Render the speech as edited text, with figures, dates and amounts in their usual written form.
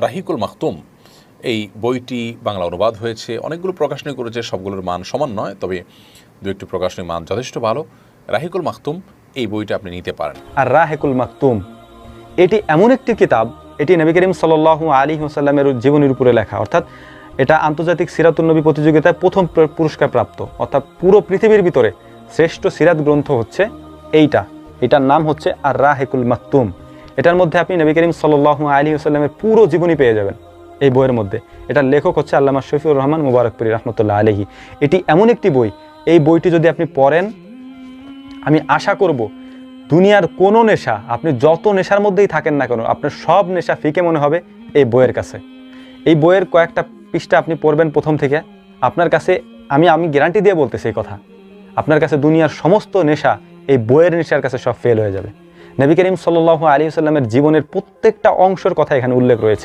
রাহিকুল মাখতুম এই বইটি বাংলা অনুবাদ হয়েছে, অনেকগুলো প্রকাশনী করেছে, সবগুলোর মান সমান নয়, তবে দু একটি প্রকাশনীর মান যথেষ্ট ভালো। রাহিকুল মাখতুম এই বইটা আপনি নিতে পারেন। আর রাহিকুল মাখতুম এটি এমন একটি কিতাব, এটি নবী করিম সাল্লাল্লাহু আলাইহি ওয়াসাল্লামের জীবনের উপরে লেখা, অর্থাৎ এটা আন্তর্জাতিক সিরাতুন নবী প্রতিযোগিতায় প্রথম পুরস্কার প্রাপ্ত, অর্থাৎ পুরো পৃথিবীর ভিতরে শ্রেষ্ঠ সিরাত গ্রন্থ হচ্ছে এটার নাম হচ্ছে আর রাহিকুল মাখতুম। এটার মধ্যে আপনি নবী করিম সাল্লাল্লাহু আলাইহি ওয়াসাল্লামের পুরো জীবনী পেয়ে যাবেন এই বইয়ের মধ্যে। এটার লেখক হচ্ছে আল্লামা শফিউর রহমান মুবারকপুরী রাহমাতুল্লাহ আলাইহি। এটি এমন একটি বই, এই বইটি যদি আপনি পড়েন, আমি আশা করব দুনিয়ার কোনো নেশা, আপনি যত নেশার মধ্যেই থাকেন না কেন, আপনার সব নেশা ফিকে মনে হবে এই বইয়ের কাছে। এই বইয়ের কয়েকটা পৃষ্ঠা আপনি পড়বেন প্রথম থেকে, আপনার কাছে আমি গ্যারান্টি দিয়ে বলতেছি এই কথা, আপনার কাছে দুনিয়ার সমস্ত নেশা এই বইয়ের নেশার কাছে সব ফেল হয়ে যাবে। নবী করিম সাল্লাল্লাহু আলাইহি ওয়াসাল্লামের জীবনের প্রত্যেকটা অংশের কথা এখানে উল্লেখ রয়েছে।